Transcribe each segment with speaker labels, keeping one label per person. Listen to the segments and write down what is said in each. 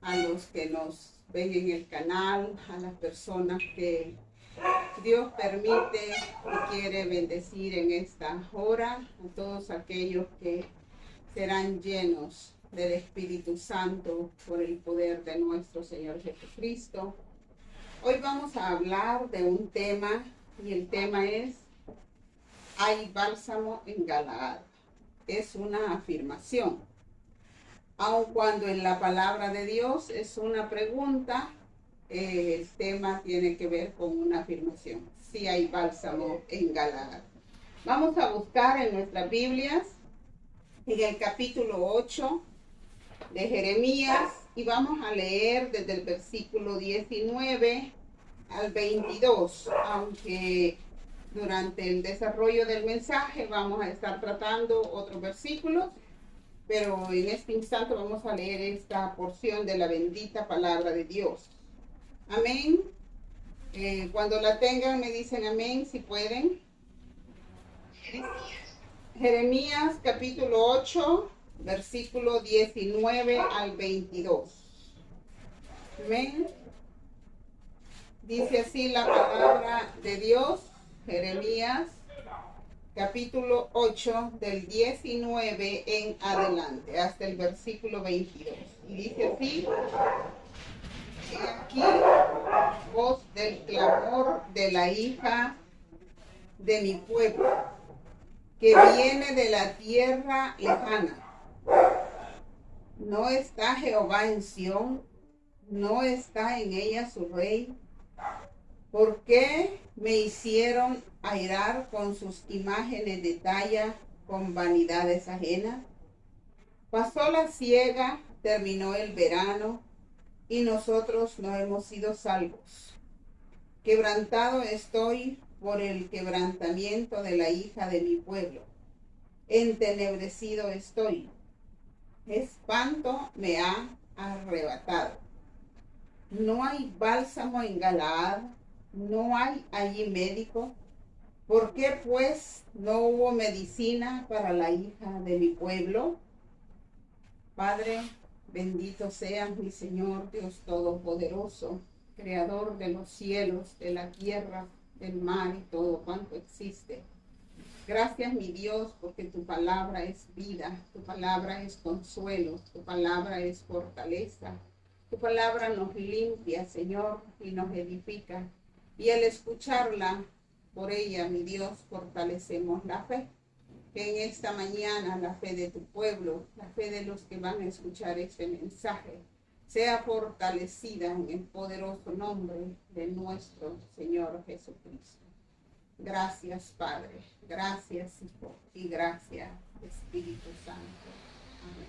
Speaker 1: a los que nos ven en el canal, a las personas que Dios permite y quiere bendecir en esta hora, a todos aquellos que serán llenos del Espíritu Santo por el poder de nuestro Señor Jesucristo. Hoy vamos a hablar de un tema y el tema es: hay bálsamo en Galaad. Es una afirmación, aun cuando en la palabra de Dios es una pregunta. El tema tiene que ver con una afirmación: sí hay bálsamo en Galaad. Vamos a buscar en nuestras Biblias en el capítulo 8 de Jeremías y vamos a leer desde el versículo 19 al 22, aunque durante el desarrollo del mensaje vamos a estar tratando otros versículos, pero en este instante vamos a leer esta porción de la bendita palabra de Dios. Amén. Cuando la tengan me dicen amén si pueden. Jeremías capítulo 8, versículo 19 al 22. Amén. Dice así la palabra de Dios, Jeremías capítulo 8 del 19 en adelante hasta el versículo 22. Y dice así: he aquí voz del clamor de la hija de mi pueblo, que viene de la tierra lejana. ¿No está Jehová en Sión? ¿No está en ella su rey? ¿Por qué me hicieron airar con sus imágenes de talla, con vanidades ajenas? Pasó la siega, terminó el verano, y nosotros no hemos sido salvos. Quebrantado estoy por el quebrantamiento de la hija de mi pueblo. Entenebrecido estoy. Espanto me ha arrebatado. No hay bálsamo en Galaad, no hay allí médico. ¿Por qué pues no hubo medicina para la hija de mi pueblo? Padre, bendito seas mi Señor Dios Todopoderoso, Creador de los cielos, de la tierra, del mar y todo cuanto existe. Gracias, mi Dios, porque tu palabra es vida, tu palabra es consuelo, tu palabra es fortaleza. Tu palabra nos limpia, Señor, y nos edifica. Y al escucharla, por ella, mi Dios, fortalecemos la fe. Que en esta mañana la fe de tu pueblo, la fe de los que van a escuchar este mensaje, sea fortalecida en el poderoso nombre de nuestro Señor Jesucristo. Gracias, Padre. Gracias, Hijo. Y gracias, Espíritu Santo. Amén.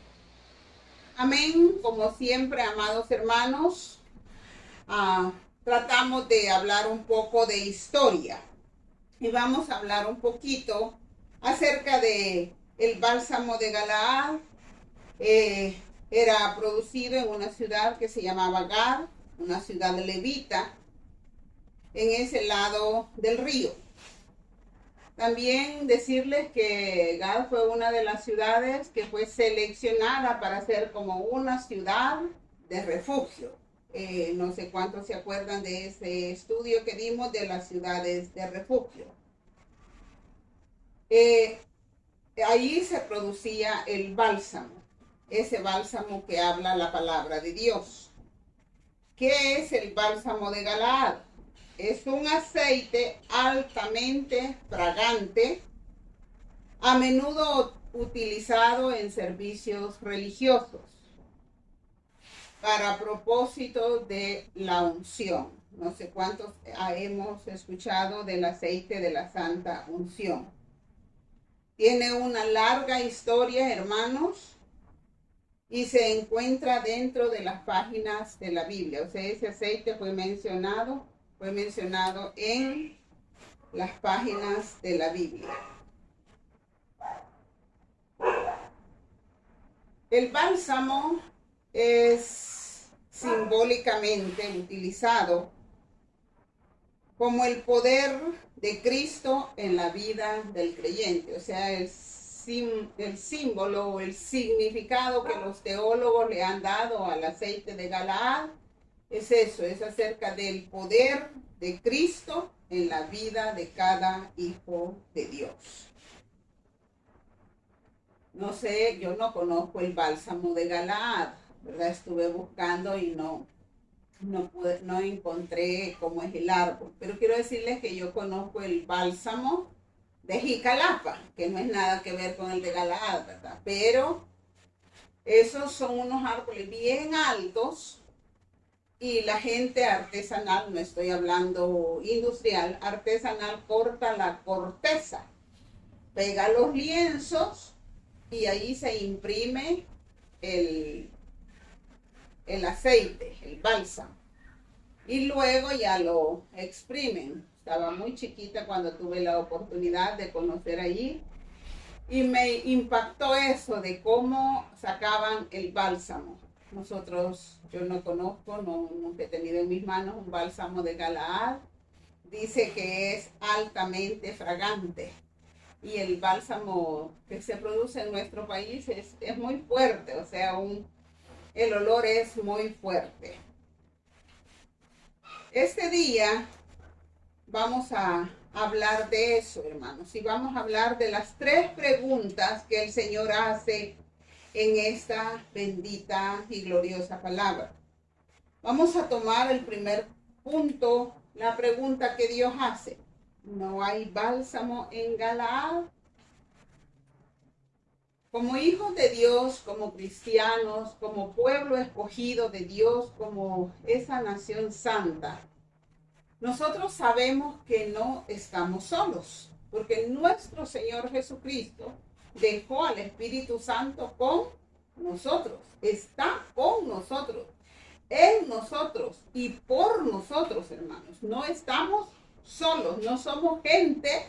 Speaker 1: Amén. Como siempre, amados hermanos, tratamos de hablar un poco de historia. Y vamos a hablar un poquito acerca de el bálsamo de Galaad. Era producido en una ciudad que se llamaba Gad, una ciudad levita, en ese lado del río. También decirles que Gad fue una de las ciudades que fue seleccionada para ser como una ciudad de refugio. No sé cuántos se acuerdan de ese estudio que dimos de las ciudades de refugio. Allí se producía el bálsamo, ese bálsamo que habla la palabra de Dios. ¿Qué es el bálsamo de Galaad? Es un aceite altamente fragante, a menudo utilizado en servicios religiosos para propósito de la unción. No sé cuántos hemos escuchado del aceite de la santa unción. Tiene una larga historia, hermanos, y se encuentra dentro de las páginas de la Biblia. O sea, ese aceite fue mencionado en las páginas de la Biblia. El bálsamo es simbólicamente utilizado como el poder de Cristo en la vida del creyente. O sea, el símbolo o el significado que los teólogos le han dado al aceite de Galaad es eso, es acerca del poder de Cristo en la vida de cada hijo de Dios. No sé, yo no conozco el bálsamo de Galaad, ¿verdad? Estuve buscando y no encontré cómo es el árbol, pero quiero decirles que yo conozco el bálsamo de Jicalapa, que no es nada que ver con el de Galaad, ¿verdad? Pero esos son unos árboles bien altos y la gente artesanal, no estoy hablando industrial, artesanal corta la corteza, pega los lienzos y ahí se imprime el aceite, el bálsamo. Y luego ya lo exprimen. Estaba muy chiquita cuando tuve la oportunidad de conocer allí. Y me impactó eso de cómo sacaban el bálsamo. Yo no conozco, nunca he tenido en mis manos un bálsamo de Galaad. Dice que es altamente fragante. Y el bálsamo que se produce en nuestro país es muy fuerte, o sea, el olor es muy fuerte. Este día vamos a hablar de eso, hermanos, y vamos a hablar de las 3 preguntas que el Señor hace en esta bendita y gloriosa palabra. Vamos a tomar el primer punto, la pregunta que Dios hace. ¿No hay bálsamo en Galaad? Como hijos de Dios, como cristianos, como pueblo escogido de Dios, como esa nación santa, nosotros sabemos que no estamos solos, porque nuestro Señor Jesucristo dejó al Espíritu Santo con nosotros, está con nosotros, en nosotros y por nosotros, hermanos. No estamos solos, no somos gente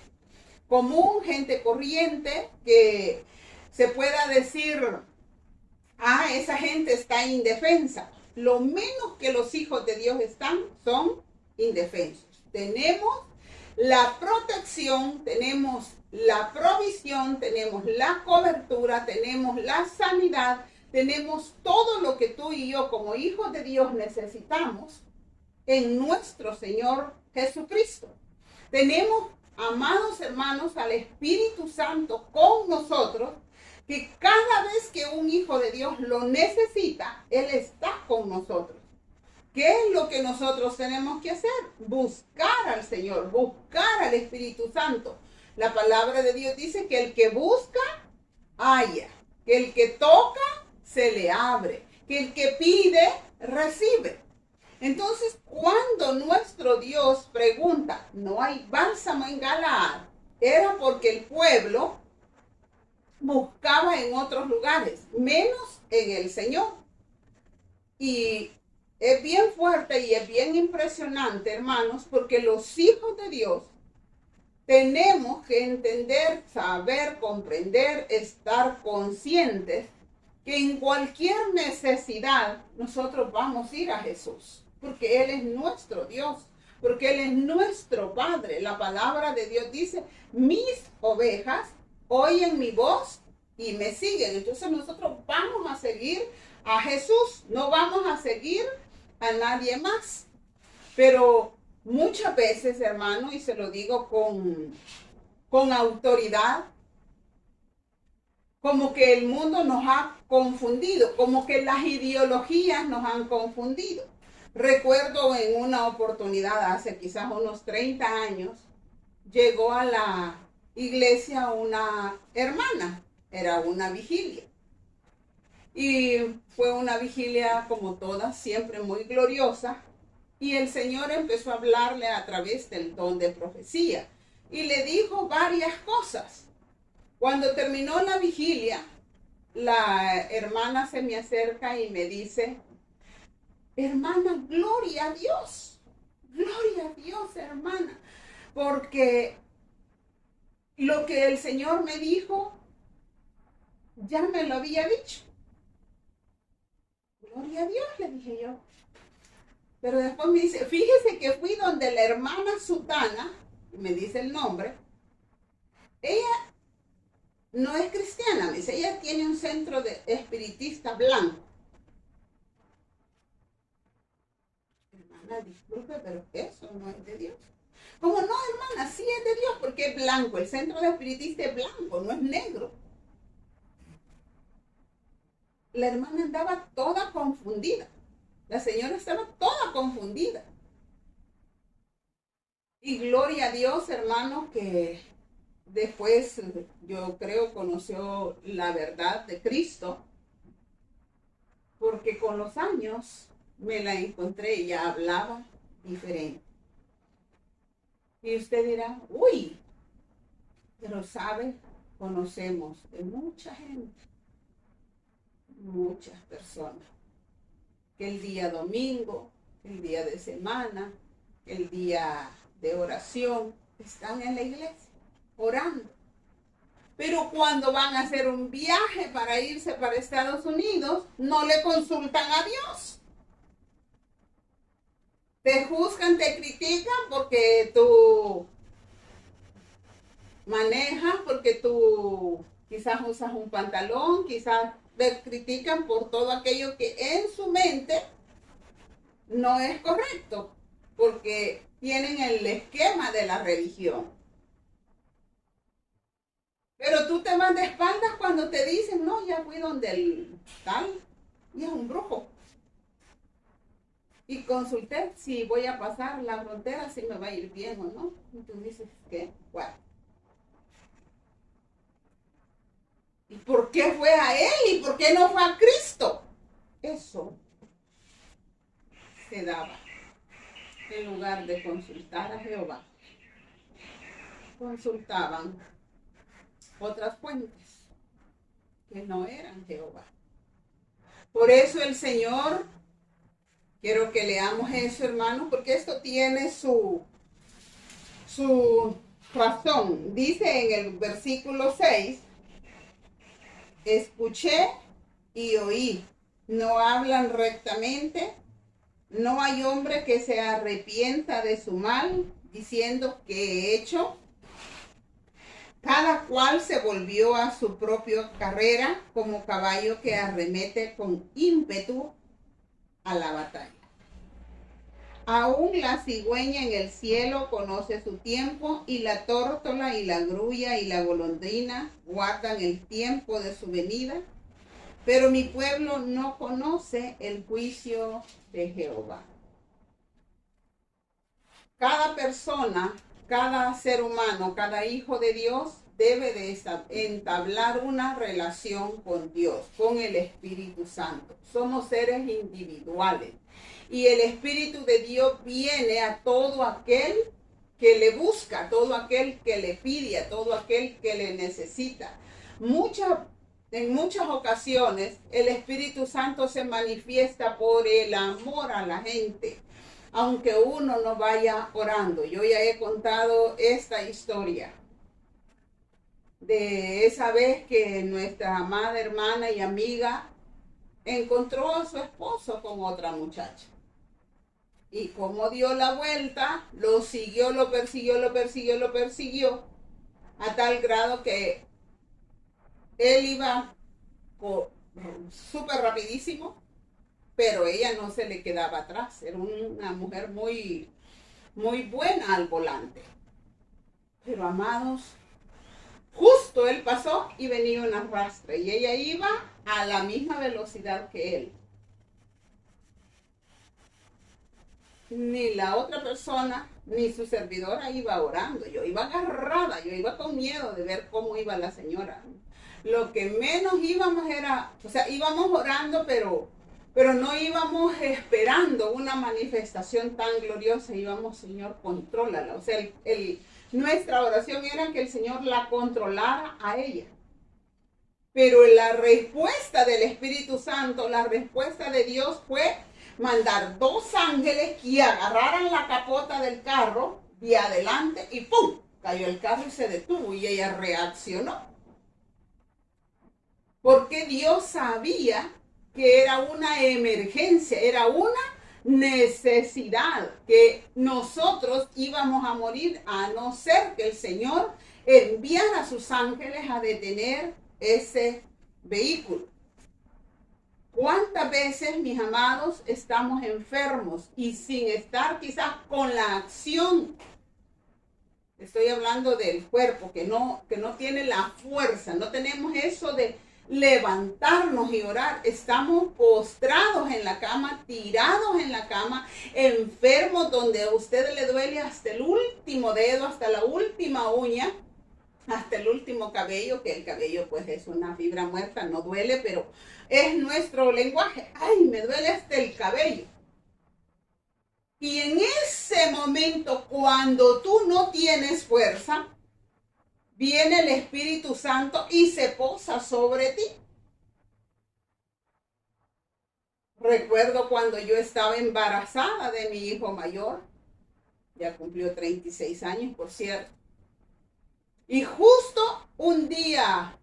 Speaker 1: común, gente corriente que se pueda decir, esa gente está indefensa. Lo menos que los hijos de Dios son indefensos. Tenemos la protección, tenemos la provisión, tenemos la cobertura, tenemos la sanidad, tenemos todo lo que tú y yo como hijos de Dios necesitamos en nuestro Señor Jesucristo. Tenemos, amados hermanos, al Espíritu Santo con nosotros, que cada vez que un hijo de Dios lo necesita, Él está con nosotros. ¿Qué es lo que nosotros tenemos que hacer? Buscar al Señor, buscar al Espíritu Santo. La palabra de Dios dice que el que busca, halla. Que el que toca, se le abre. Que el que pide, recibe. Entonces, cuando nuestro Dios pregunta, ¿no hay bálsamo en Galaad? Era porque el pueblo buscaba en otros lugares, menos en el Señor. Y es bien fuerte y es bien impresionante, hermanos, porque los hijos de Dios tenemos que entender, saber, comprender, estar conscientes que en cualquier necesidad nosotros vamos a ir a Jesús, porque Él es nuestro Dios, porque Él es nuestro Padre. La palabra de Dios dice, mis ovejas oyen mi voz y me siguen. Entonces nosotros vamos a seguir a Jesús, no vamos a seguir a nadie más. Pero muchas veces, hermano, y se lo digo con autoridad, como que el mundo nos ha confundido, como que las ideologías nos han confundido. Recuerdo en una oportunidad hace quizás unos 30 años, llegó a la iglesia una hermana, era una vigilia. Y fue una vigilia como todas, siempre muy gloriosa. Y el Señor empezó a hablarle a través del don de profecía. Y le dijo varias cosas. Cuando terminó la vigilia, la hermana se me acerca y me dice, hermana, gloria a Dios, hermana, porque lo que el Señor me dijo, ya me lo había dicho. Gloria a Dios, le dije yo. Pero después me dice, fíjese que fui donde la hermana Sutana, me dice el nombre, ella no es cristiana, me dice, ella tiene un centro de espiritista blanco. Hermana, disculpe, pero eso no es de Dios. Como no, hermana, sí es de Dios, porque es blanco. El centro de espiritista es blanco, no es negro. La hermana andaba toda confundida. La señora estaba toda confundida. Y gloria a Dios, hermano, que después yo creo conoció la verdad de Cristo, porque con los años me la encontré y ya hablaba diferente. Y usted dirá, uy, pero sabe, conocemos de mucha gente, muchas personas, que el día domingo, el día de semana, el día de oración, están en la iglesia orando. Pero cuando van a hacer un viaje para irse para Estados Unidos, no le consultan a Dios. Te juzgan, te critican porque tú manejas, porque tú quizás usas un pantalón, quizás te critican por todo aquello que en su mente no es correcto, porque tienen el esquema de la religión. Pero tú te vas de espaldas cuando te dicen, no, ya fui donde el tal, y es un brujo. Y consulté si voy a pasar la frontera, si me va a ir bien o no. Y tú dices, ¿qué? Bueno. ¿Y por qué fue a él? ¿Y por qué no fue a Cristo? Eso se daba en lugar de consultar a Jehová. Consultaban otras fuentes que no eran Jehová. Por eso el Señor, quiero que leamos eso, hermanos, porque esto tiene su razón. Dice en el versículo 6, escuché y oí, no hablan rectamente, no hay hombre que se arrepienta de su mal, diciendo que he hecho. Cada cual se volvió a su propia carrera como caballo que arremete con ímpetu a la batalla. Aún la cigüeña en el cielo conoce su tiempo, y la tórtola y la grulla y la golondrina guardan el tiempo de su venida, pero mi pueblo no conoce el juicio de Jehová. Cada persona, cada ser humano, cada hijo de Dios debe de entablar una relación con Dios, con el Espíritu Santo. Somos seres individuales y el Espíritu de Dios viene a todo aquel que le busca, a todo aquel que le pide, a todo aquel que le necesita. En muchas ocasiones el Espíritu Santo se manifiesta por el amor a la gente, aunque uno no vaya orando. Yo ya he contado esta historia de esa vez que nuestra amada hermana y amiga encontró a su esposo con otra muchacha. Y como dio la vuelta, lo siguió, lo persiguió, a tal grado que él iba súper rapidísimo, pero ella no se le quedaba atrás. Era una mujer muy, muy buena al volante. Pero amados, justo él pasó y venía un arrastre y ella iba a la misma velocidad que él. Ni la otra persona, ni su servidora iba orando. Yo iba agarrada, yo iba con miedo de ver cómo iba la señora. Lo que menos íbamos era, o sea, íbamos orando, pero no íbamos esperando una manifestación tan gloriosa. Íbamos, Señor, contrólala. O sea, nuestra oración era que el Señor la controlara a ella. Pero la respuesta del Espíritu Santo, la respuesta de Dios fue mandar 2 ángeles que agarraran la capota del carro de adelante y ¡pum! Cayó el carro y se detuvo y ella reaccionó. Porque Dios sabía que era una emergencia, era una necesidad, que nosotros íbamos a morir a no ser que el Señor enviar a sus ángeles a detener ese vehículo. ¿Cuántas veces, mis amados, estamos enfermos y sin estar quizás con la acción? Estoy hablando del cuerpo, que no tiene la fuerza, no tenemos eso de levantarnos y orar. Estamos postrados en la cama, tirados en la cama, enfermos, donde a usted le duele hasta el último dedo, hasta la última uña, hasta el último cabello, que el cabello pues es una fibra muerta, no duele, pero es nuestro lenguaje. Ay, me duele hasta el cabello. Y en ese momento, cuando tú no tienes fuerza, viene el Espíritu Santo y se posa sobre ti. Recuerdo cuando yo estaba embarazada de mi hijo mayor, ya cumplió 36 años, por cierto. Y justo un día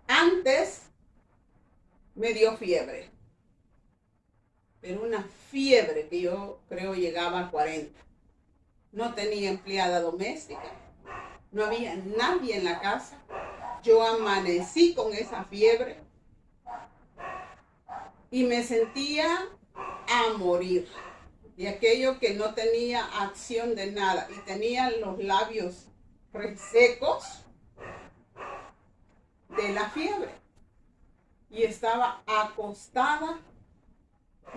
Speaker 1: antes me dio fiebre. Pero una fiebre que yo creo llegaba a 40. No tenía empleada doméstica, no había nadie en la casa. Yo amanecí con esa fiebre y me sentía a morir. De aquello que no tenía acción de nada y tenía los labios resecos de la fiebre. Y estaba acostada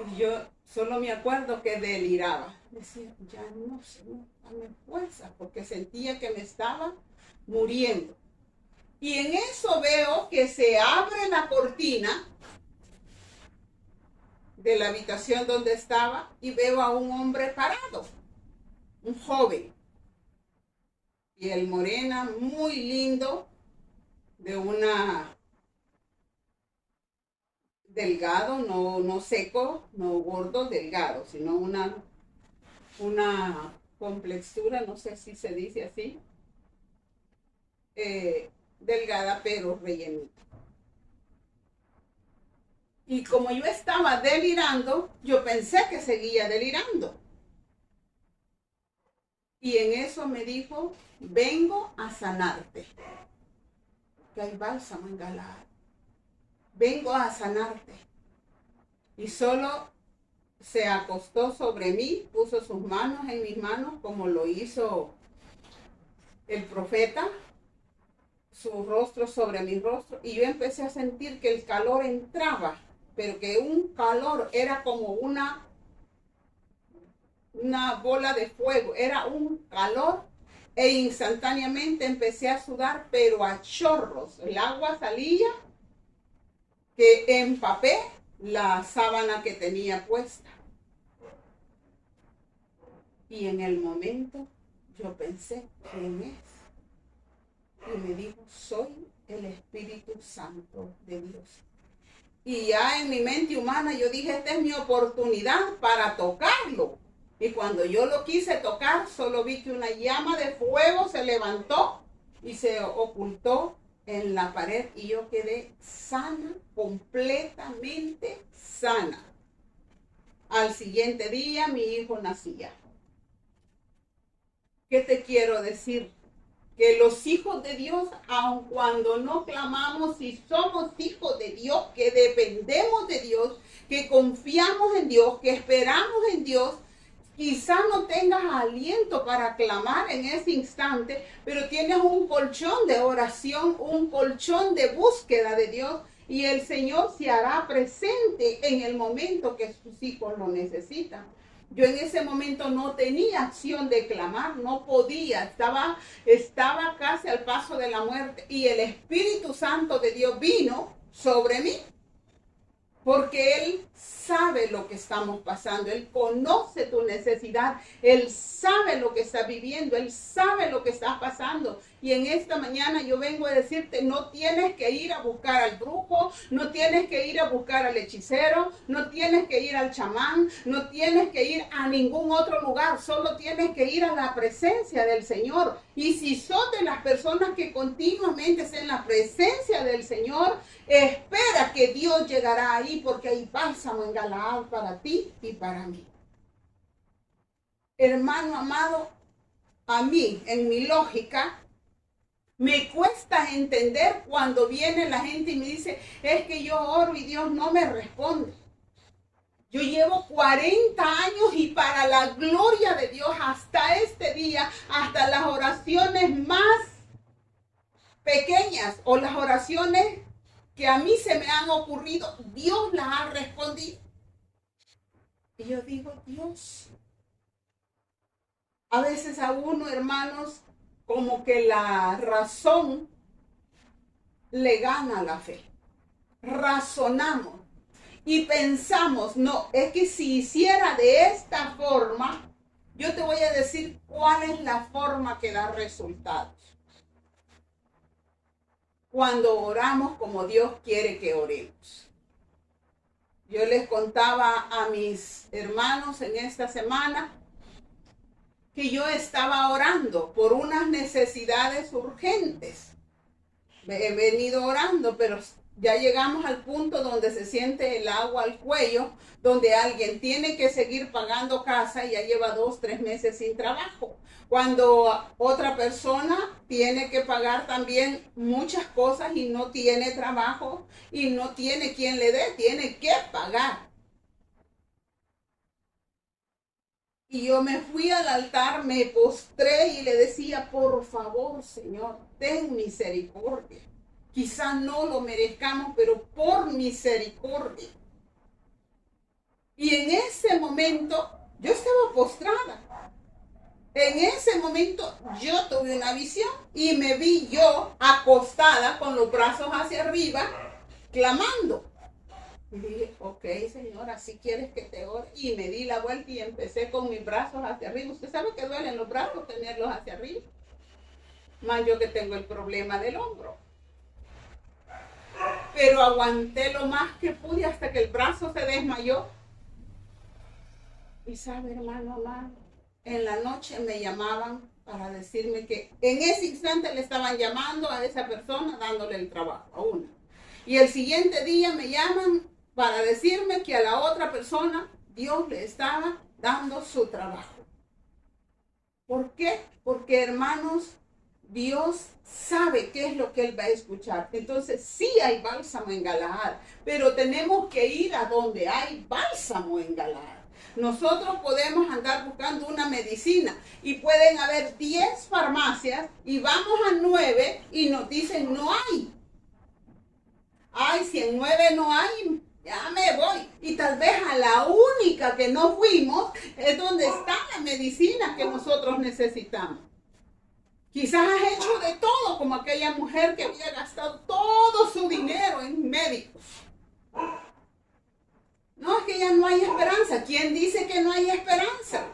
Speaker 1: y yo solo me acuerdo que deliraba. Decía, ya no sé, dame fuerza, porque sentía que me estaba muriendo. Y en eso veo que se abre la cortina de la habitación donde estaba y veo a un hombre parado, un joven, piel morena, muy lindo, de una delgado, no seco, no gordo, delgado, sino una complexura, no sé si se dice así, delgada pero rellenita. Y como yo estaba delirando, yo pensé que seguía delirando. Y en eso me dijo, vengo a sanarte. Que hay bálsamo en Galaad. Vengo a sanarte. Y solo se acostó sobre mí, puso sus manos en mis manos, como lo hizo el profeta, su rostro sobre mi rostro, y yo empecé a sentir que el calor entraba, pero que un calor era como una bola de fuego, era un calor, e instantáneamente empecé a sudar, pero a chorros. El agua salía, que empapé la sábana que tenía puesta. Y en el momento yo pensé, ¿quién es? Y me dijo, soy el Espíritu Santo de Dios. Y ya en mi mente humana yo dije, esta es mi oportunidad para tocarlo. Y cuando yo lo quise tocar, solo vi que una llama de fuego se levantó y se ocultó en la pared. Y yo quedé sana, completamente sana. Al siguiente día mi hijo nacía. ¿Qué te quiero decir? Que los hijos de Dios, aun cuando no clamamos, si somos hijos de Dios, que dependemos de Dios, que confiamos en Dios, que esperamos en Dios, quizás no tengas aliento para clamar en ese instante, pero tienes un colchón de oración, un colchón de búsqueda de Dios, y el Señor se hará presente en el momento que sus hijos lo necesitan. Yo en ese momento no tenía acción de clamar, no podía, estaba casi al paso de la muerte, y el Espíritu Santo de Dios vino sobre mí, porque Él sabe lo que estamos pasando, Él conoce tu necesidad, Él sabe lo que estás viviendo, Él sabe lo que estás pasando. Y en esta mañana yo vengo a decirte, no tienes que ir a buscar al brujo, no tienes que ir a buscar al hechicero, no tienes que ir al chamán, no tienes que ir a ningún otro lugar, solo tienes que ir a la presencia del Señor. Y si sos de las personas que continuamente están en la presencia del Señor, espera que Dios llegará ahí, porque hay bálsamo en Galaad para ti y para mí. Hermano amado, a mí, en mi lógica, Me cuesta entender cuando viene la gente y me dice, es que yo oro y Dios no me responde. Yo llevo 40 años y para la gloria de Dios hasta este día, hasta las oraciones más pequeñas o las oraciones que a mí se me han ocurrido, Dios las ha respondido. Y yo digo, Dios, a veces a uno, hermanos, como que la razón le gana la fe. Razonamos y pensamos, no, es que si hiciera de esta forma, yo te voy a decir cuál es la forma que da resultados. Cuando oramos como Dios quiere que oremos. Yo les contaba a mis hermanos en esta semana que yo estaba orando por unas necesidades urgentes. He venido orando, pero ya llegamos al punto donde se siente el agua al cuello, donde alguien tiene que seguir pagando casa y ya lleva 2, 3 meses sin trabajo. Cuando otra persona tiene que pagar también muchas cosas y no tiene trabajo y no tiene quien le dé, tiene que pagar. Y yo me fui al altar, me postré y le decía, por favor, Señor, ten misericordia. Quizás no lo merezcamos, pero por misericordia. Y en ese momento, yo estaba postrada. En ese momento, yo tuve una visión y me vi yo acostada con los brazos hacia arriba, clamando. Y dije, ok, Señor, así quieres que te ore. Y me di la vuelta y empecé con mis brazos hacia arriba. Usted sabe que duelen los brazos tenerlos hacia arriba. Más yo que tengo el problema del hombro. Pero aguanté lo más que pude hasta que el brazo se desmayó. Y sabe, hermano, en la noche me llamaban para decirme que en ese instante le estaban llamando a esa persona dándole el trabajo a una. Y el siguiente día me llaman para decirme que a la otra persona Dios le estaba dando su trabajo. ¿Por qué? Porque, hermanos, Dios sabe qué es lo que Él va a escuchar. Entonces sí hay bálsamo en Galaad, pero tenemos que ir a donde hay bálsamo en Galaad. Nosotros podemos andar buscando una medicina y pueden haber 10 farmacias y vamos a 9 y nos dicen no hay. Ay, si en 9 no hay, ya me voy. Y tal vez a la única que no fuimos es donde está la medicina que nosotros necesitamos. Quizás has hecho de todo, como aquella mujer que había gastado todo su dinero en médicos. No, es que ya no hay esperanza. ¿Quién dice que no hay esperanza?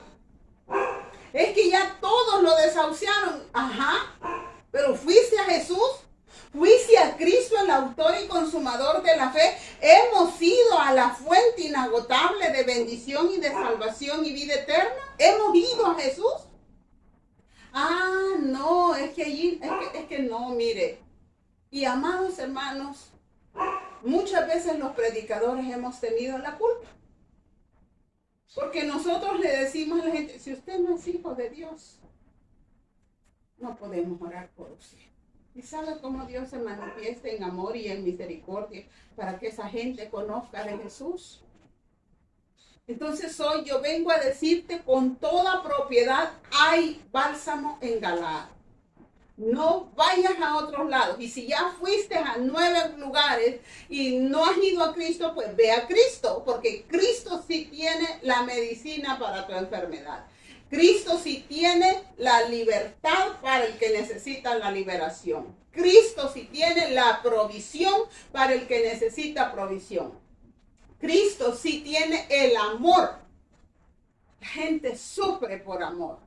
Speaker 1: Es que ya todos lo desahuciaron. Ajá, pero fuiste a Jesús. Fuiste a Cristo, el autor y consumador de la fe. Hemos ido a la fuente inagotable de bendición y de salvación y vida eterna. Hemos ido a Jesús. Ah, no, es que allí, es que no, mire. Y amados hermanos, muchas veces los predicadores hemos tenido la culpa. Porque nosotros le decimos a la gente, si usted no es hijo de Dios, no podemos orar por usted. ¿Y sabe cómo Dios se manifiesta en amor y en misericordia para que esa gente conozca de Jesús? Entonces hoy yo vengo a decirte con toda propiedad, hay bálsamo en Galaad. No vayas a otros lados. Y si ya fuiste a 9 lugares y no has ido a Cristo, pues ve a Cristo, porque Cristo sí tiene la medicina para tu enfermedad. Cristo sí tiene la libertad para el que necesita la liberación. Cristo sí tiene la provisión para el que necesita provisión. Cristo sí tiene el amor. La gente sufre por amor.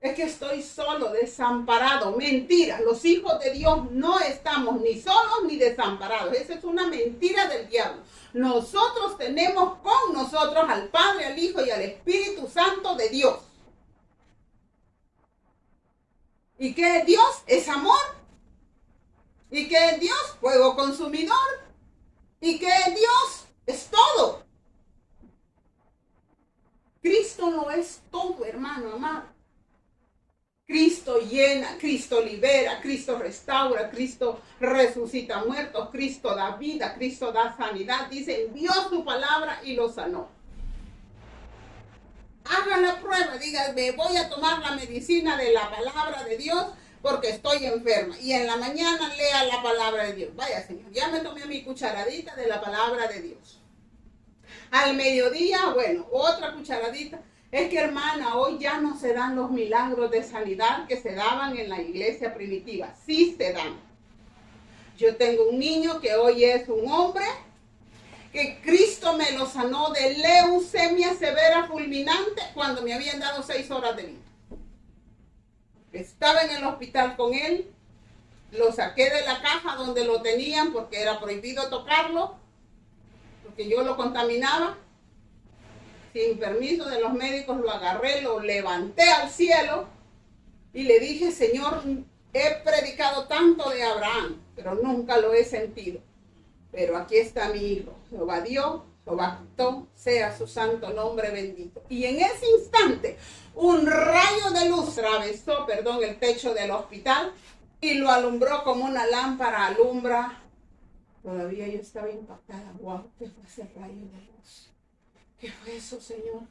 Speaker 1: Es que estoy solo, desamparado. Mentira, los hijos de Dios no estamos ni solos ni desamparados. Esa es una mentira del diablo. Nosotros tenemos con nosotros al Padre, al Hijo y al Espíritu Santo de Dios. ¿Y qué es Dios? Es amor. ¿Y qué es Dios? Fuego consumidor. ¿Y qué es Dios? Es todo. Cristo no es todo, hermano amado. Cristo llena, Cristo libera, Cristo restaura, Cristo resucita muertos, Cristo da vida, Cristo da sanidad. Dice, envió su palabra y lo sanó. Haga la prueba, diga, me voy a tomar la medicina de la palabra de Dios porque estoy enferma. Y en la mañana lea la palabra de Dios. Vaya, Señor, ya me tomé mi cucharadita de la palabra de Dios. Al mediodía, bueno, otra cucharadita. Es que, hermana, hoy ya no se dan los milagros de sanidad que se daban en la iglesia primitiva. Sí se dan. Yo tengo un niño que hoy es un hombre, que Cristo me lo sanó de leucemia severa fulminante cuando me habían dado 6 horas de vida. Estaba en el hospital con él, lo saqué de la caja donde lo tenían porque era prohibido tocarlo, porque yo lo contaminaba. Sin permiso de los médicos lo agarré, lo levanté al cielo y le dije, Señor, he predicado tanto de Abraham, pero nunca lo he sentido. Pero aquí está mi hijo, Jehová dio, Jehová quitó, sea su santo nombre bendito. Y en ese instante, un rayo de luz atravesó, el techo del hospital y lo alumbró como una lámpara alumbra. Todavía yo estaba impactada. Wow, ¿qué fue ese rayo de luz? ¿Qué fue eso, Señor?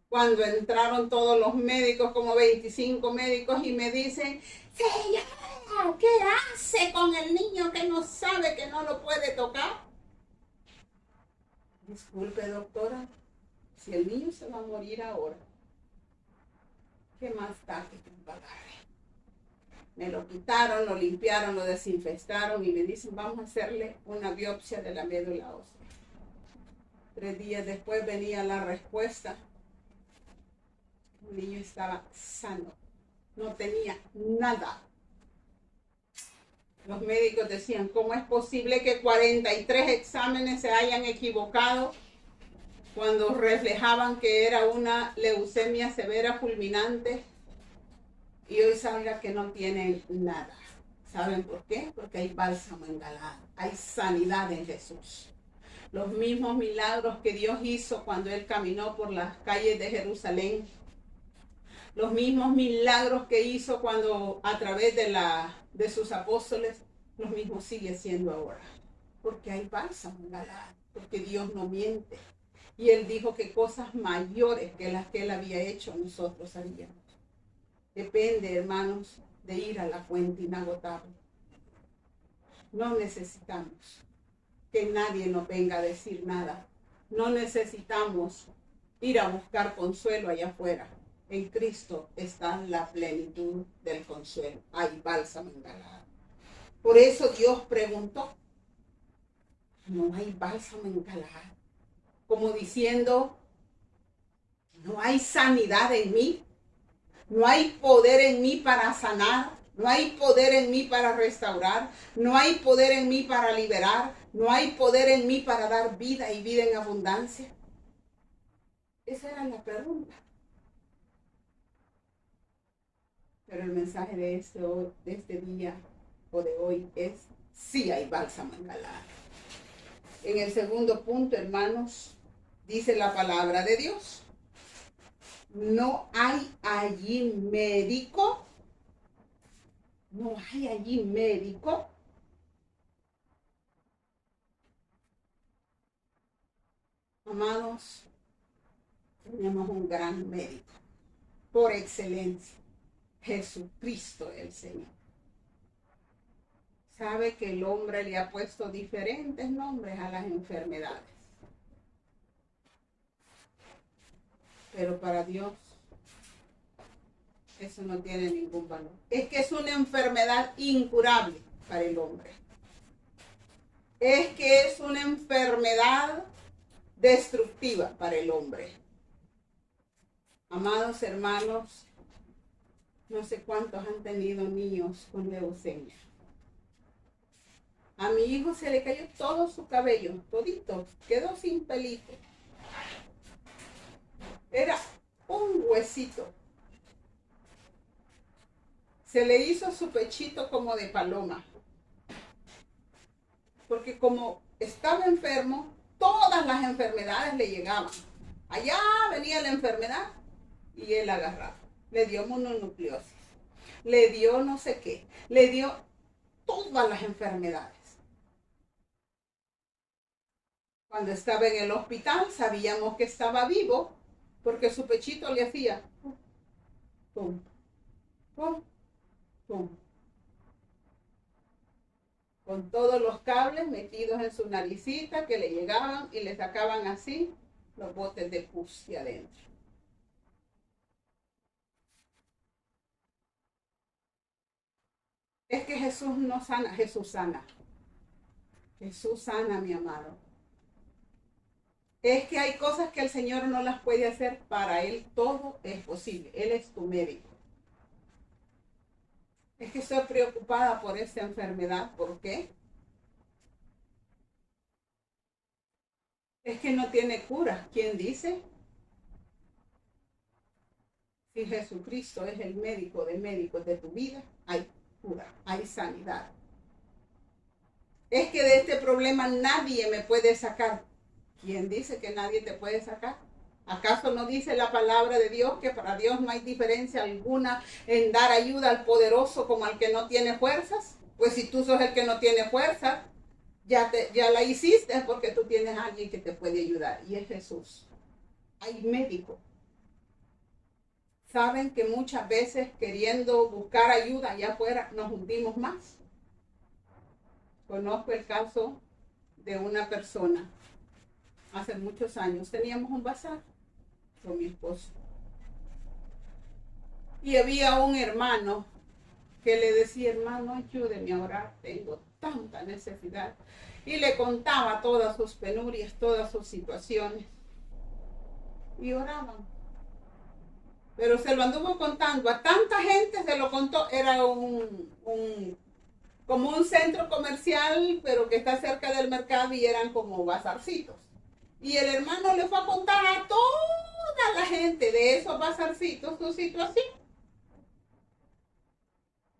Speaker 1: Cuando entraron todos los médicos, como 25 médicos, y me dicen, Señor, ¿qué hace con el niño que no sabe que no lo puede tocar? Disculpe, doctora, si el niño se va a morir ahora, ¿qué más da que pagar? Me lo quitaron, lo limpiaron, lo desinfectaron y me dicen, vamos a hacerle una biopsia de la médula ósea. 3 días después venía la respuesta. El niño estaba sano, no tenía nada. Los médicos decían, ¿cómo es posible que 43 exámenes se hayan equivocado cuando reflejaban que era una leucemia severa fulminante y hoy salga que no tienen nada? ¿Saben por qué? Porque hay bálsamo en Galaad, hay sanidad en Jesús. Los mismos milagros que Dios hizo cuando Él caminó por las calles de Jerusalén. Los mismos milagros que hizo cuando a través de sus apóstoles, los mismos sigue siendo ahora. Porque hay bálsamo en Galaad, porque Dios no miente. Y Él dijo que cosas mayores que las que Él había hecho nosotros haríamos. Depende, hermanos, de ir a la fuente inagotable. No necesitamos que nadie nos venga a decir nada. No necesitamos ir a buscar consuelo allá afuera. En Cristo está la plenitud del consuelo. Hay bálsamo en Galaad. Por eso Dios preguntó, ¿no hay bálsamo en Galaad? Como diciendo, ¿no hay sanidad en mí? ¿No hay poder en mí para sanar? ¿No hay poder en mí para restaurar? ¿No hay poder en mí para liberar? ¿No hay poder en mí para dar vida y vida en abundancia? Esa era la pregunta. Pero el mensaje de este día o de hoy es, sí hay bálsamo en Galaad. En el segundo punto, hermanos, dice la palabra de Dios. No hay allí médico. No hay allí médico. Amados, tenemos un gran médico, por excelencia, Jesucristo el Señor. Sabe que el hombre le ha puesto diferentes nombres a las enfermedades. Pero para Dios, eso no tiene ningún valor. Es que es una enfermedad incurable para el hombre. Es que es una enfermedad destructiva para el hombre. Amados hermanos, no sé cuántos han tenido niños con leucemia. A mi hijo se le cayó todo su cabello, todito, quedó sin pelito. Era un huesito. Se le hizo su pechito como de paloma. Porque como estaba enfermo, todas las enfermedades le llegaban. Allá venía la enfermedad y él agarraba. le dio mononucleosis, le dio no sé qué, le dio todas las enfermedades. Cuando estaba en el hospital sabíamos que estaba vivo porque su pechito le hacía pum, pum, pum, con todos los cables metidos en su naricita que le llegaban y le sacaban así los botes de pus de adentro. Es que Jesús no sana, Jesús sana. Jesús sana, mi amado. Es que hay cosas que el Señor no las puede hacer, para Él todo es posible. Él es tu médico. Es que estoy preocupada por esta enfermedad. ¿Por qué? Es que no tiene cura. ¿Quién dice? Si Jesucristo es el médico de médicos de tu vida, hay cura, hay sanidad. Es que de este problema nadie me puede sacar. ¿Quién dice que nadie te puede sacar? ¿Acaso no dice la palabra de Dios que para Dios no hay diferencia alguna en dar ayuda al poderoso como al que no tiene fuerzas? Pues si tú sos el que no tiene fuerzas, ya la hiciste porque tú tienes a alguien que te puede ayudar y es Jesús. Hay médico. Saben que muchas veces queriendo buscar ayuda allá afuera nos hundimos más. Conozco el caso de una persona. Hace muchos años teníamos un bazar con mi esposo. Y había un hermano que le decía, hermano, ayúdeme a orar, tengo tanta necesidad. Y le contaba todas sus penurias, todas sus situaciones. Y oraban. Pero se lo anduvo contando. A tanta gente se lo contó. Era como un centro comercial, pero que está cerca del mercado y eran como bazarcitos. Y el hermano le fue a contar a toda la gente de esos bazarcitos su situación.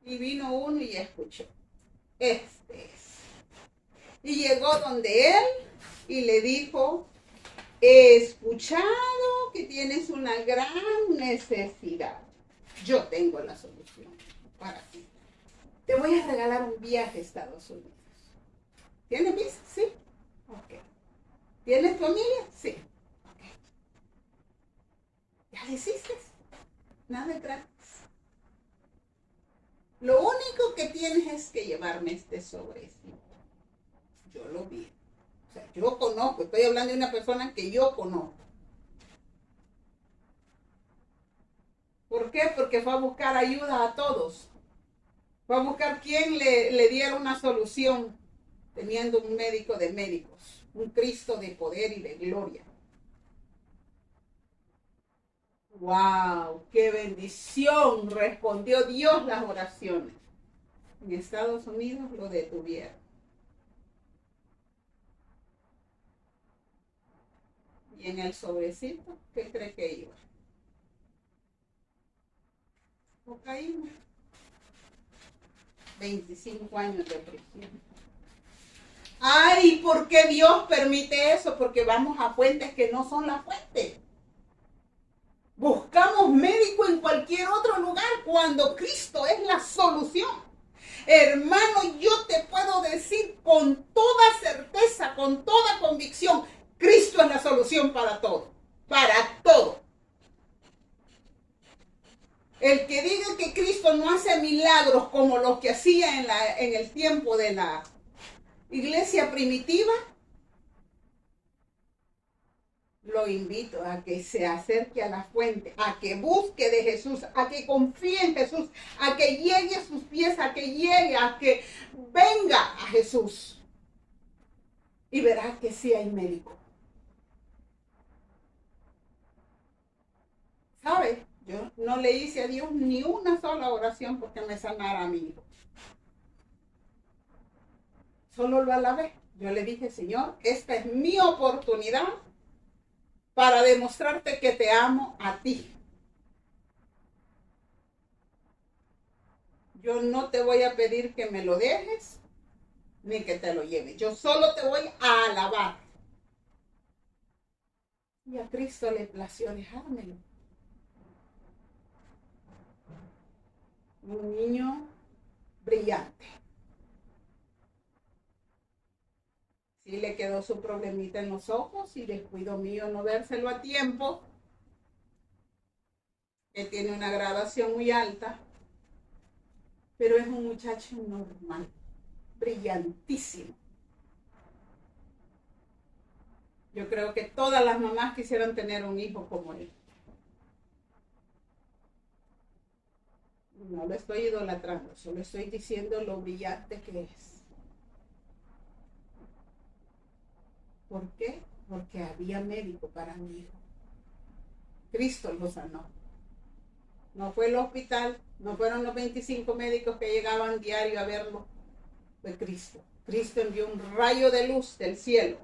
Speaker 1: Y vino uno y escuchó. Este es. Y llegó donde él y le dijo, he escuchado que tienes una gran necesidad. Yo tengo la solución para ti. Te voy a regalar un viaje a Estados Unidos. ¿Tienes visa? Sí. Ok. ¿Tienes familia? Sí. Ok. ¿Ya le hiciste? Nada de gratis. Lo único que tienes es que llevarme este sobrecito. Yo lo vi. O sea, yo conozco, estoy hablando de una persona que yo conozco. ¿Por qué? Porque fue a buscar ayuda a todos. Fue a buscar quien le diera una solución, teniendo un médico de médicos, un Cristo de poder y de gloria. ¡Wow! ¡Qué bendición! Respondió Dios las oraciones. En Estados Unidos lo detuvieron. Y en el sobrecito, ¿qué cree que iba? Cocaína. 25 años de prisión. Ay, ¿por qué Dios permite eso? Porque vamos a fuentes que no son la fuente. Buscamos médico en cualquier otro lugar cuando Cristo es la solución. Hermano, yo te puedo decir con toda certeza, con toda convicción, Cristo es la solución para todo. Para todo. El que diga que Cristo no hace milagros como los que hacía en el tiempo de la iglesia primitiva, lo invito a que se acerque a la fuente, a que busque de Jesús, a que confíe en Jesús, a que llegue a sus pies, a que llegue, a que venga a Jesús. Y verá que sí hay médico. ¿Sabe? Yo no le hice a Dios ni una sola oración porque me sanara a mi hijo. Solo lo alabé. Yo le dije, Señor, esta es mi oportunidad para demostrarte que te amo a ti. Yo no te voy a pedir que me lo dejes ni que te lo lleves. Yo solo te voy a alabar. Y a Cristo le plació dejármelo. Un niño brillante. Sí le quedó su problemita en los ojos y descuido mío no vérselo a tiempo. Él tiene una graduación muy alta, pero es un muchacho normal, brillantísimo. Yo creo que todas las mamás quisieran tener un hijo como él. No lo estoy idolatrando, solo estoy diciendo lo brillante que es. ¿Por qué? Porque había médico para mi hijo. Cristo lo sanó. No fue el hospital, no fueron los 25 médicos que llegaban diario a verlo. Fue Cristo. Cristo envió un rayo de luz del cielo.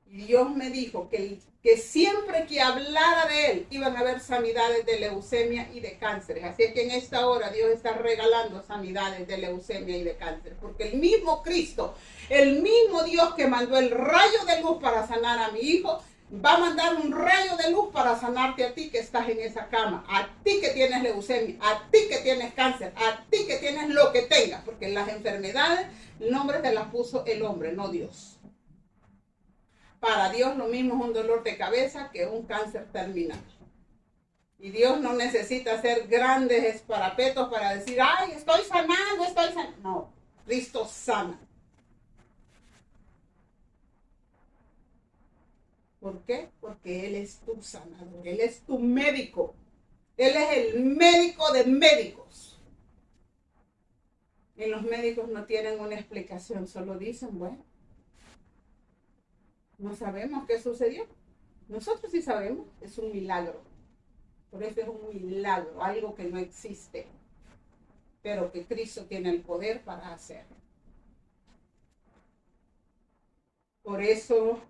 Speaker 1: Y Dios me dijo que siempre que hablara de él iban a haber sanidades de leucemia y de cánceres. Así es que en esta hora Dios está regalando sanidades de leucemia y de cáncer. Porque el mismo Cristo, el mismo Dios que mandó el rayo de luz para sanar a mi hijo, va a mandar un rayo de luz para sanarte a ti que estás en esa cama, a ti que tienes leucemia, a ti que tienes cáncer, a ti que tienes lo que tengas. Porque las enfermedades, el nombre te las puso el hombre, no Dios. Para Dios lo mismo es un dolor de cabeza que un cáncer terminal. Y Dios no necesita hacer grandes esparapetos para decir, ay, estoy sanando, estoy sanando. No, Cristo sana. ¿Por qué? Porque Él es tu sanador, Él es tu médico. Él es el médico de médicos. Y los médicos no tienen una explicación, solo dicen, bueno, no sabemos qué sucedió. Nosotros sí sabemos, es un milagro. Por eso es un milagro, algo que no existe, pero que Cristo tiene el poder para hacer. Por eso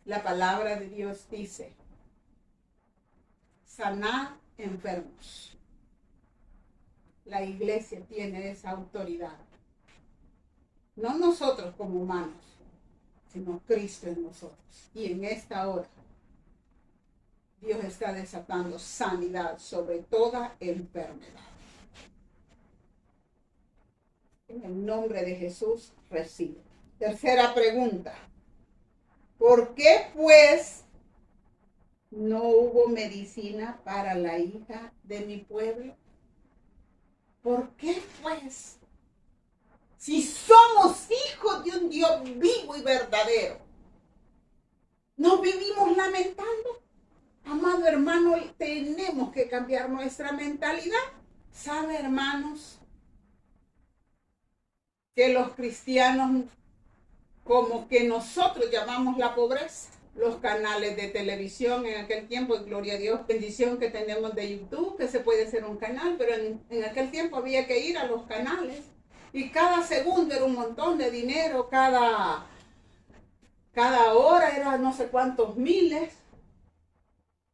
Speaker 1: la palabra de Dios dice, sanar enfermos. La iglesia tiene esa autoridad. No nosotros como humanos, sino Cristo en nosotros. Y en esta hora, Dios está desatando sanidad sobre toda enfermedad. En el nombre de Jesús, recibe. Tercera pregunta. ¿Por qué, pues, no hubo medicina para la hija de mi pueblo? ¿Por qué, pues? Si somos hijos de un Dios vivo y verdadero, ¿nos vivimos lamentando? Amado hermano, tenemos que cambiar nuestra mentalidad. ¿Sabe, hermanos, que los cristianos, como que nosotros llamamos la pobreza, los canales de televisión en aquel tiempo, y gloria a Dios, bendición que tenemos de YouTube, que se puede hacer un canal, pero en aquel tiempo había que ir a los canales y cada segundo era un montón de dinero, cada hora era no sé cuántos miles.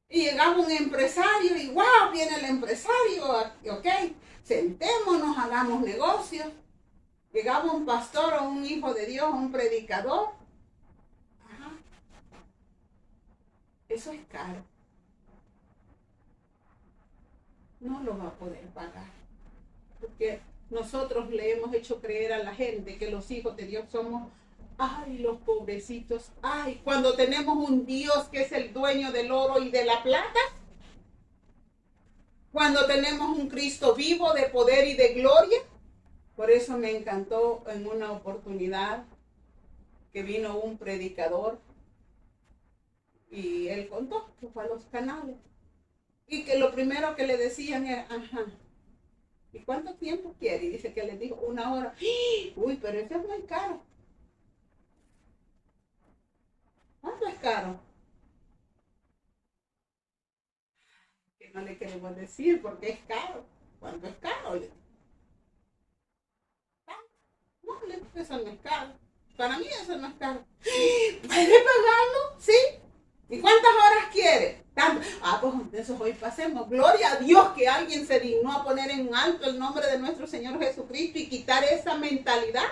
Speaker 1: Y llegaba un empresario y wow, viene el empresario, ok, sentémonos, hagamos negocios. Llegaba un pastor o un hijo de Dios, un predicador. Ajá. Eso es caro. No lo va a poder pagar. Porque nosotros le hemos hecho creer a la gente que los hijos de Dios somos, ay, los pobrecitos, ay, cuando tenemos un Dios que es el dueño del oro y de la plata, cuando tenemos un Cristo vivo de poder y de gloria. Por eso me encantó en una oportunidad que vino un predicador y él contó que fue a los canales y que lo primero que le decían era, ajá, ¿y cuánto tiempo quiere? Y dice que le dijo 1 hora. Uy, pero eso es muy caro. ¿Cuánto es caro? Que no le queremos decir porque es caro. ¿Cuánto es caro? No, eso no es caro. Para mí eso no es caro. ¿Puede pagarlo? Sí. ¿Y cuántas horas quiere? Tanto. Ah, pues entonces hoy pasemos. Gloria a Dios que alguien se dignó a poner en alto el nombre de nuestro Señor Jesucristo y quitar esa mentalidad.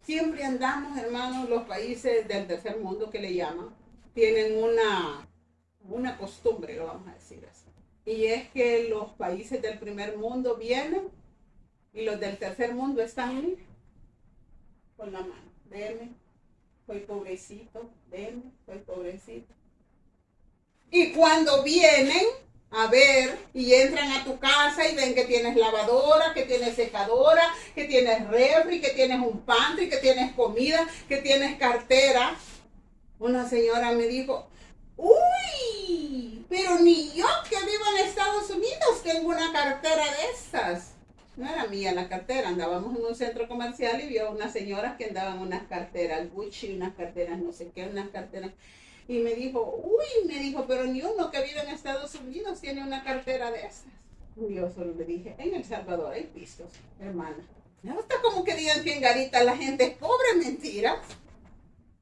Speaker 1: Siempre andamos, hermanos, los países del tercer mundo que le llaman, tienen una costumbre, lo vamos a decir así. Y es que los países del primer mundo vienen y los del tercer mundo están ahí con la mano. Deme, soy pobrecito, deme, soy pobrecito. Y cuando vienen a ver y entran a tu casa y ven que tienes lavadora, que tienes secadora, que tienes refri, que tienes un pantry, que tienes comida, que tienes cartera. Una señora me dijo, uy, pero ni yo que vivo en Estados Unidos tengo una cartera de estas. No era mía la cartera, andábamos en un centro comercial y vio unas señoras que andaban unas carteras Gucci, unas carteras no sé qué, unas carteras. Y me dijo, pero ni uno que vive en Estados Unidos tiene una cartera de esas. Y yo solo le dije, en El Salvador hay pistos, hermana. No está como que digan que en Garita la gente es pobre, mentiras.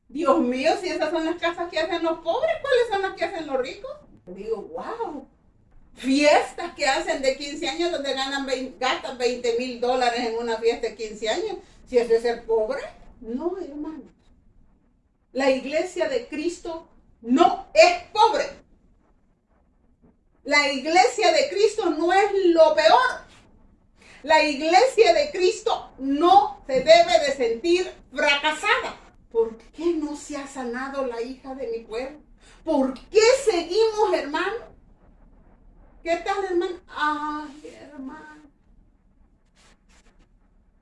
Speaker 1: Dios mío, si esas son las casas que hacen los pobres, ¿cuáles son las que hacen los ricos? Digo, wow. Fiestas que hacen de 15 años donde gastan $20,000 en una fiesta de 15 años. Si eso es ser pobre. No, hermano. La iglesia de Cristo no es pobre. La iglesia de Cristo no es lo peor. La iglesia de Cristo no se debe de sentir fracasada. ¿Por qué no se ha sanado la hija de mi pueblo? ¿Por qué seguimos, hermano? ¿Qué tal, hermano? Ay, hermano.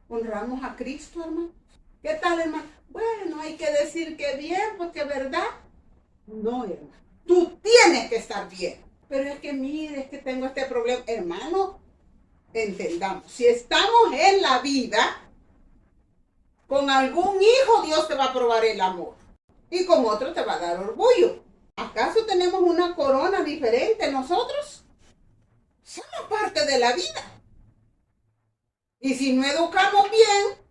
Speaker 1: ¿Honramos a Cristo, hermano? ¿Qué tal, hermano? Bueno, hay que decir que bien, porque verdad. No, hermano. Tú tienes que estar bien. Pero es que mire, es que tengo este problema. Hermano, entendamos. Si estamos en la vida, con algún hijo Dios te va a probar el amor. Y con otro te va a dar orgullo. ¿Acaso tenemos una corona diferente nosotros? Somos parte de la vida. Y si no educamos bien,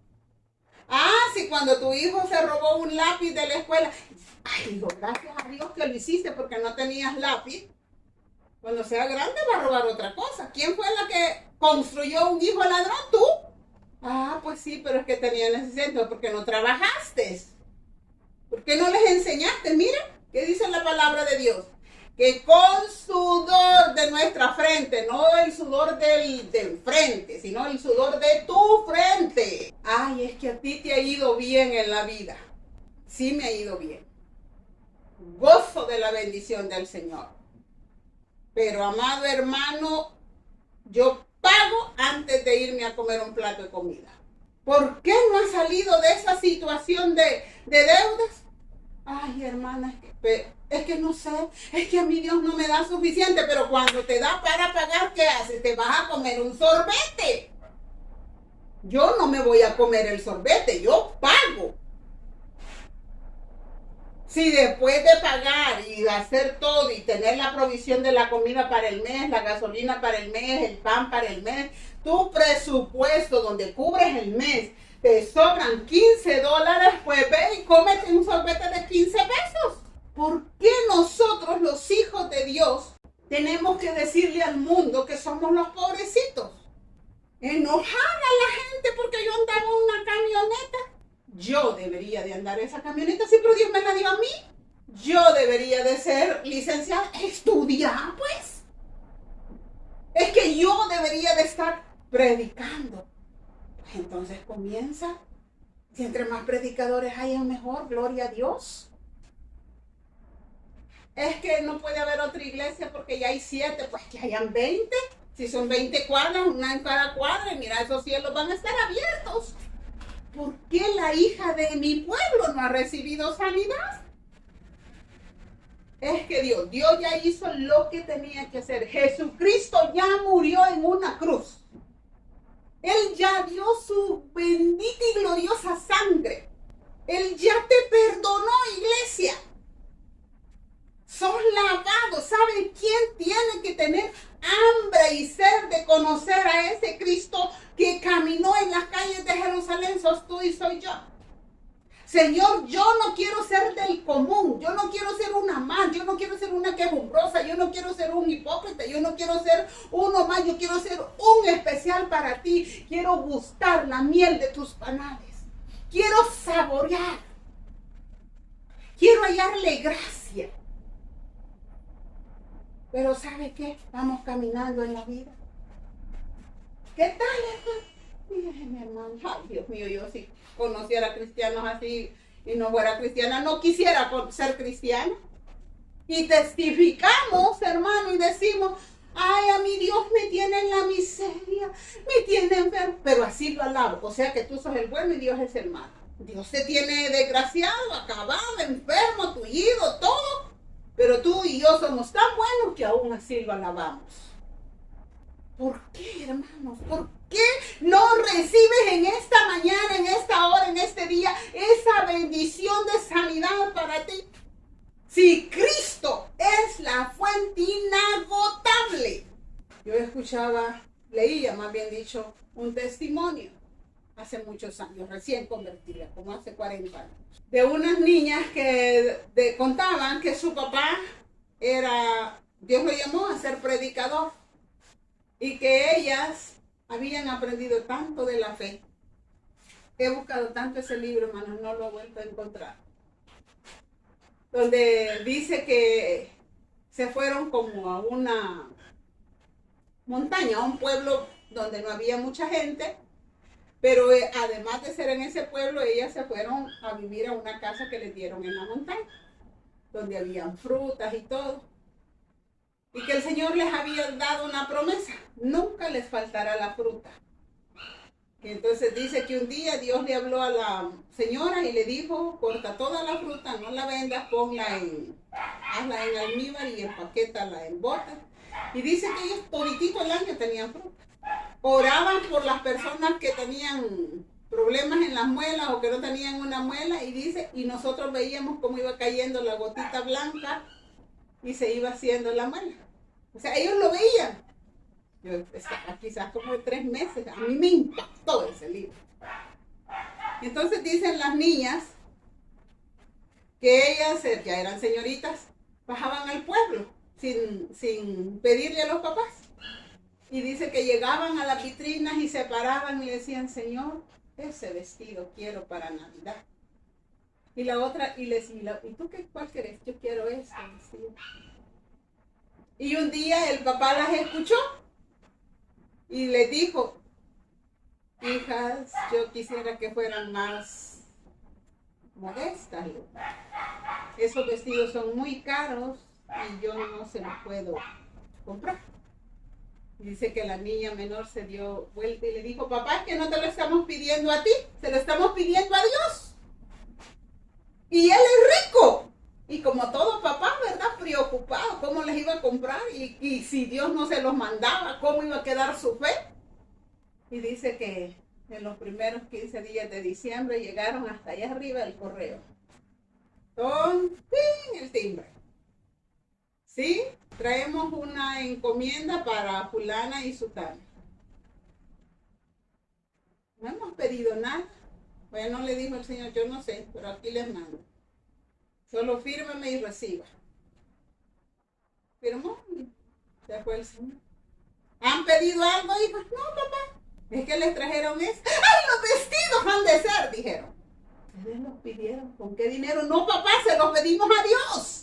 Speaker 1: si cuando tu hijo se robó un lápiz de la escuela, ay, digo, gracias a Dios que lo hiciste porque no tenías lápiz. Cuando sea grande va a robar otra cosa. ¿Quién fue la que construyó un hijo ladrón? ¿Tú? Pues sí, pero es que tenía necesidad, porque no trabajaste. ¿Por qué no les enseñaste? Mira, ¿qué dice la palabra de Dios? Que con sudor de nuestra frente, no el sudor del frente, sino el sudor de tu frente. Ay, es que a ti te ha ido bien en la vida. Sí me ha ido bien. Gozo de la bendición del Señor. Pero, amado hermano, yo pago antes de irme a comer un plato de comida. ¿Por qué no ha salido de esa situación de deudas? Ay, hermana, es que no sé, es que a mí Dios no me da suficiente, pero cuando te da para pagar, ¿qué haces? Te vas a comer un sorbete. Yo no me voy a comer el sorbete, yo pago. Si después de pagar y hacer todo y tener la provisión de la comida para el mes, la gasolina para el mes, el pan para el mes, tu presupuesto donde cubres el mes, te sobran $15, pues ve y cómete un sorbete de 15 pesos. ¿Por qué nosotros, los hijos de Dios, tenemos que decirle al mundo que somos los pobrecitos? Enojar a la gente porque yo andaba en una camioneta. Yo debería de andar en esa camioneta, sí, pero Dios me la dio a mí. Yo debería de ser licenciada, estudiar, pues. Es que yo debería de estar predicando. Entonces comienza. Si entre más predicadores hay, mejor, gloria a Dios. Es que no puede haber otra iglesia porque ya hay 7, pues que hayan 20. Si son 20 cuadras, una en cada cuadra, y mira, esos cielos van a estar abiertos. ¿Por qué la hija de mi pueblo no ha recibido sanidad? Es que Dios ya hizo lo que tenía que hacer. Jesucristo ya murió en una cruz. Él ya dio su bendita y gloriosa sangre. Él ya te perdonó, iglesia. Sos lavado. ¿Saben quién tiene que tener hambre y sed de conocer a ese Cristo que caminó en las calles de Jerusalén? Sos tú y soy yo. Señor, yo no quiero ser del común, yo no quiero ser una más, yo no quiero ser una quejumbrosa, yo no quiero ser un hipócrita, yo no quiero ser uno más, yo quiero ser un especial para ti. Quiero gustar la miel de tus panales, quiero saborear, quiero hallarle gracia. Pero ¿sabe qué? Vamos caminando en la vida. ¿Qué tal, hermano? Mire, mi hermano, ay, Dios mío, yo si conociera cristianos así y no fuera cristiana, no quisiera ser cristiana. Y testificamos, hermano, y decimos, ay, a mi Dios me tiene en la miseria, me tiene enfermo, pero así lo alabo. O sea que tú sos el bueno y Dios es el malo. Dios te tiene desgraciado, acabado, enfermo, tullido, todo. Pero tú y yo somos tan buenos que aún así lo alabamos. ¿Por qué, hermanos? ¿Por qué no recibes en esta mañana, en esta hora, en este día, esa bendición de sanidad para ti? Si Cristo es la fuente inagotable. Yo leía más bien dicho, un testimonio hace muchos años, recién convertida, como hace 40 años, de unas niñas que contaban que su papá Dios lo llamó a ser predicador y que ellas habían aprendido tanto de la fe. He buscado tanto ese libro, hermanos, no lo he vuelto a encontrar. Donde dice que se fueron como a una montaña, a un pueblo donde no había mucha gente, pero además de ser en ese pueblo, ellas se fueron a vivir a una casa que les dieron en la montaña, donde habían frutas y todo. Y que el Señor les había dado una promesa, nunca les faltará la fruta. Y entonces dice que un día Dios le habló a la señora y le dijo, corta toda la fruta, no la vendas, hazla en almíbar y empaquétala en botas. Y dice que ellos toditito el año tenían fruta. Oraban por las personas que tenían problemas en las muelas o que no tenían una muela, y nosotros veíamos cómo iba cayendo la gotita blanca y se iba haciendo la muela. O sea, ellos lo veían. Yo estaba quizás como de 3 meses. A mí me impactó ese libro. Entonces dicen las niñas que ellas, ya eran señoritas, bajaban al pueblo sin pedirle a los papás. Y dice que llegaban a las vitrinas y se paraban y le decían, Señor, ese vestido quiero para Navidad. Y la otra, y tú cuál querés? Yo quiero ese vestido. Y un día el papá las escuchó y les dijo, hijas, yo quisiera que fueran más modestas. Esos vestidos son muy caros y yo no se los puedo comprar. Dice que la niña menor se dio vuelta y le dijo, papá, es que no te lo estamos pidiendo a ti, se lo estamos pidiendo a Dios. Y Él es rico. Y como todo papá, ¿verdad? Preocupado, ¿cómo les iba a comprar? Y si Dios no se los mandaba, ¿cómo iba a quedar su fe? Y dice que en los primeros 15 días de diciembre llegaron hasta allá arriba el correo. Con el timbre. ¿Sí? Traemos una encomienda para fulana y sutana. No hemos pedido nada. Bueno, le dijo el Señor, yo no sé, pero aquí les mando. Solo fírmeme y reciba. Firmó y se fue el Señor. ¿Han pedido algo, hijos? No, papá. Es que les trajeron eso. ¡Ay, los vestidos han de ser! Dijeron. Ustedes los pidieron. ¿Con qué dinero? No, papá, se los pedimos a Dios.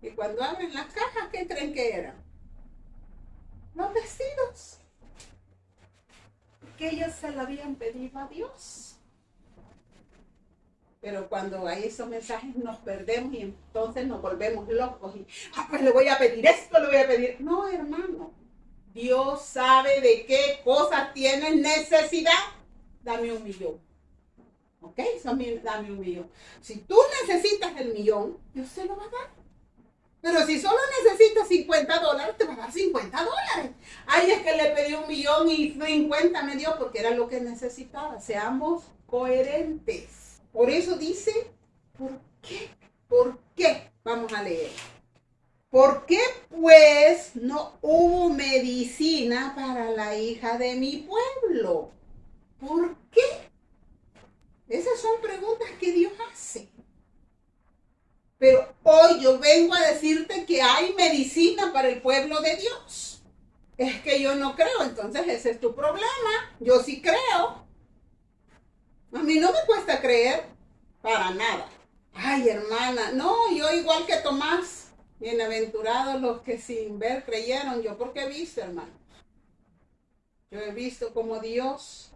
Speaker 1: Y cuando abren las cajas, ¿qué creen que eran? Los vestidos. Que ellos se lo habían pedido a Dios. Pero cuando hay esos mensajes nos perdemos y entonces nos volvemos locos. Y, pues le voy a pedir esto, le voy a pedir. No, hermano. Dios sabe de qué cosas tienes necesidad. Dame 1 millón. ¿Ok? Dame 1 millón. Si tú necesitas el millón, Dios se lo va a dar. Pero si solo necesitas $50, te va a dar $50. Ay, es que le pedí 1 millón y 50 me dio porque era lo que necesitaba. Seamos coherentes. Por eso dice, ¿por qué? ¿Por qué? Vamos a leer. ¿Por qué pues no hubo medicina para la hija de mi pueblo? ¿Por qué? Esas son preguntas que Dios hace. Pero hoy yo vengo a decirte que hay medicina para el pueblo de Dios. Es que yo no creo, entonces ese es tu problema. Yo sí creo. A mí no me cuesta creer para nada. Ay, hermana, no, yo igual que Tomás, Bienaventurados los que sin ver creyeron. Yo porque he visto, hermano. Yo he visto como Dios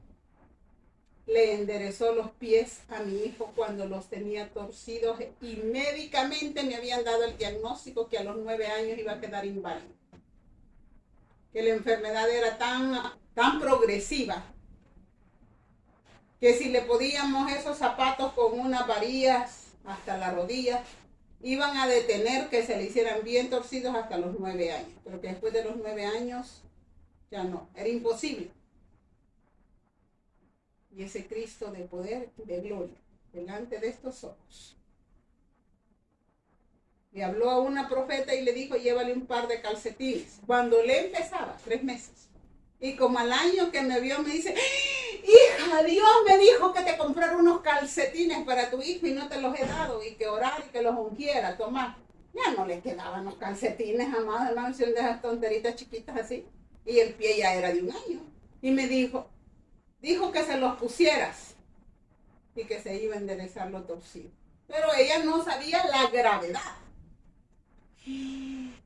Speaker 1: le enderezó los pies a mi hijo cuando los tenía torcidos y médicamente me habían dado el diagnóstico que a los 9 años iba a quedar inválido. Que la enfermedad era tan progresiva que si le podíamos esos zapatos con unas varillas hasta la rodilla, iban a detener que se le hicieran bien torcidos hasta los 9 años. Pero que después de los 9 años ya no, era imposible. Y ese Cristo de poder y de gloria delante de estos ojos le habló a una profeta y le dijo: llévale un par de calcetines. Cuando le empezaba, 3 meses. Y como al año que me vio me dice: hija, Dios me dijo que te comprara unos calcetines para tu hijo y no te los he dado, y que orara y que los ungiera, tomar. Ya no le quedaban los calcetines, amado hermano, de esas tonteritas chiquitas así. Y el pie ya era de 1 año. Y me dijo que se los pusieras y que se iba a enderezar lo torcido. Pero ella no sabía la gravedad.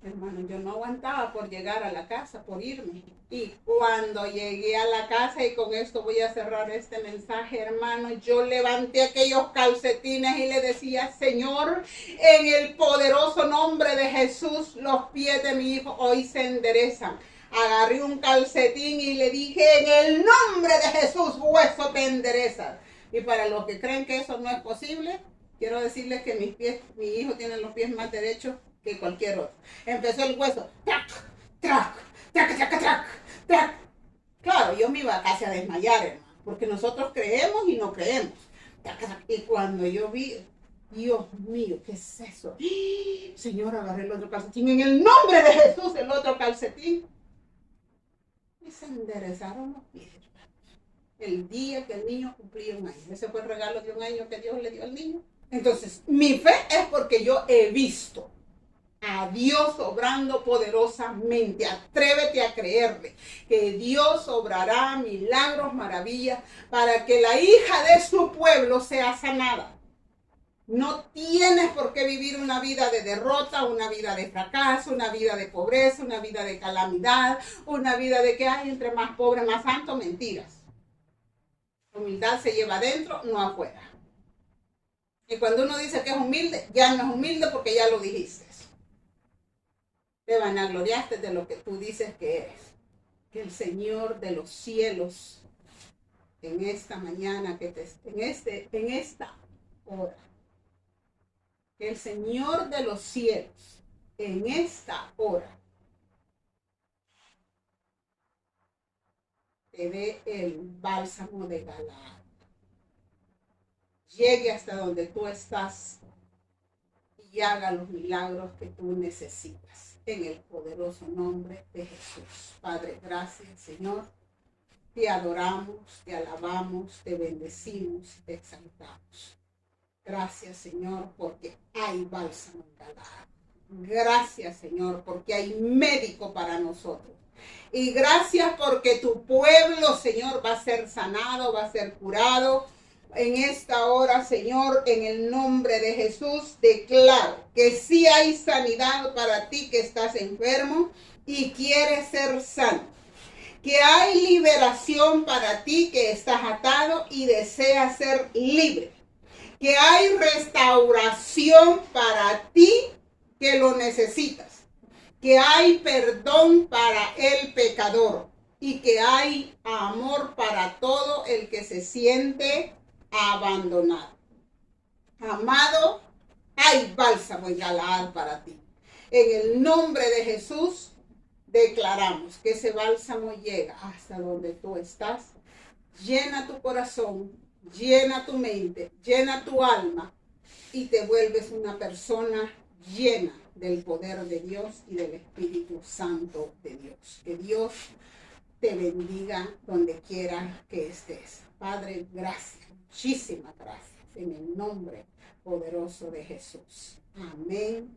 Speaker 1: Hermano, yo no aguantaba por llegar a la casa, por irme. Y cuando llegué a la casa, y con esto voy a cerrar este mensaje, hermano, yo levanté aquellos calcetines y le decía: Señor, en el poderoso nombre de Jesús, los pies de mi hijo hoy se enderezan. Agarré un calcetín y le dije: en el nombre de Jesús, hueso te endereza. Y para los que creen que eso no es posible, quiero decirles que mi hijo tiene los pies más derechos que cualquier otro. Empezó el hueso, trac, trac, trac, trac, trac, trac. Claro, yo me iba casi a desmayar, hermano, porque nosotros creemos y no creemos. Trac, trac. Y cuando yo vi, Dios mío, ¿qué es eso? Señor, agarré el otro calcetín, en el nombre de Jesús, el otro calcetín. Y se enderezaron los pies, hermano. El día que el niño cumplía 1 año. Ese fue el regalo de 1 año que Dios le dio al niño. Entonces, mi fe es porque yo he visto a Dios obrando poderosamente. Atrévete a creerle que Dios obrará milagros, maravillas, para que la hija de su pueblo sea sanada. No tienes por qué vivir una vida de derrota, una vida de fracaso, una vida de pobreza, una vida de calamidad, una vida de que hay entre más pobre, más santo. Mentiras. La humildad se lleva adentro, no afuera. Y cuando uno dice que es humilde, ya no es humilde porque ya lo dijiste. Te vanagloriaste de lo que tú dices que eres. Que el Señor de los cielos, en esta mañana, en esta hora, que el Señor de los cielos, en esta hora, te dé el bálsamo de Galaad. Llegue hasta donde tú estás y haga los milagros que tú necesitas. En el poderoso nombre de Jesús. Padre, gracias, Señor. Te adoramos, te alabamos, te bendecimos, te exaltamos. Gracias, Señor, porque hay bálsamo en Galaad. Gracias, Señor, porque hay médico para nosotros. Y gracias porque tu pueblo, Señor, va a ser sanado, va a ser curado. En esta hora, Señor, en el nombre de Jesús, declaro que sí hay sanidad para ti que estás enfermo y quieres ser sano. Que hay liberación para ti que estás atado y deseas ser libre. Que hay restauración para ti que lo necesitas. Que hay perdón para el pecador. Y que hay amor para todo el que se siente abandonado. Amado, hay bálsamo en Galaad para ti. En el nombre de Jesús declaramos que ese bálsamo llega hasta donde tú estás. Llena tu corazón, llena tu mente, llena tu alma y te vuelves una persona llena del poder de Dios y del Espíritu Santo de Dios. Que Dios te bendiga donde quiera que estés. Padre, gracias. Muchísimas gracias en el nombre poderoso de Jesús. Amén.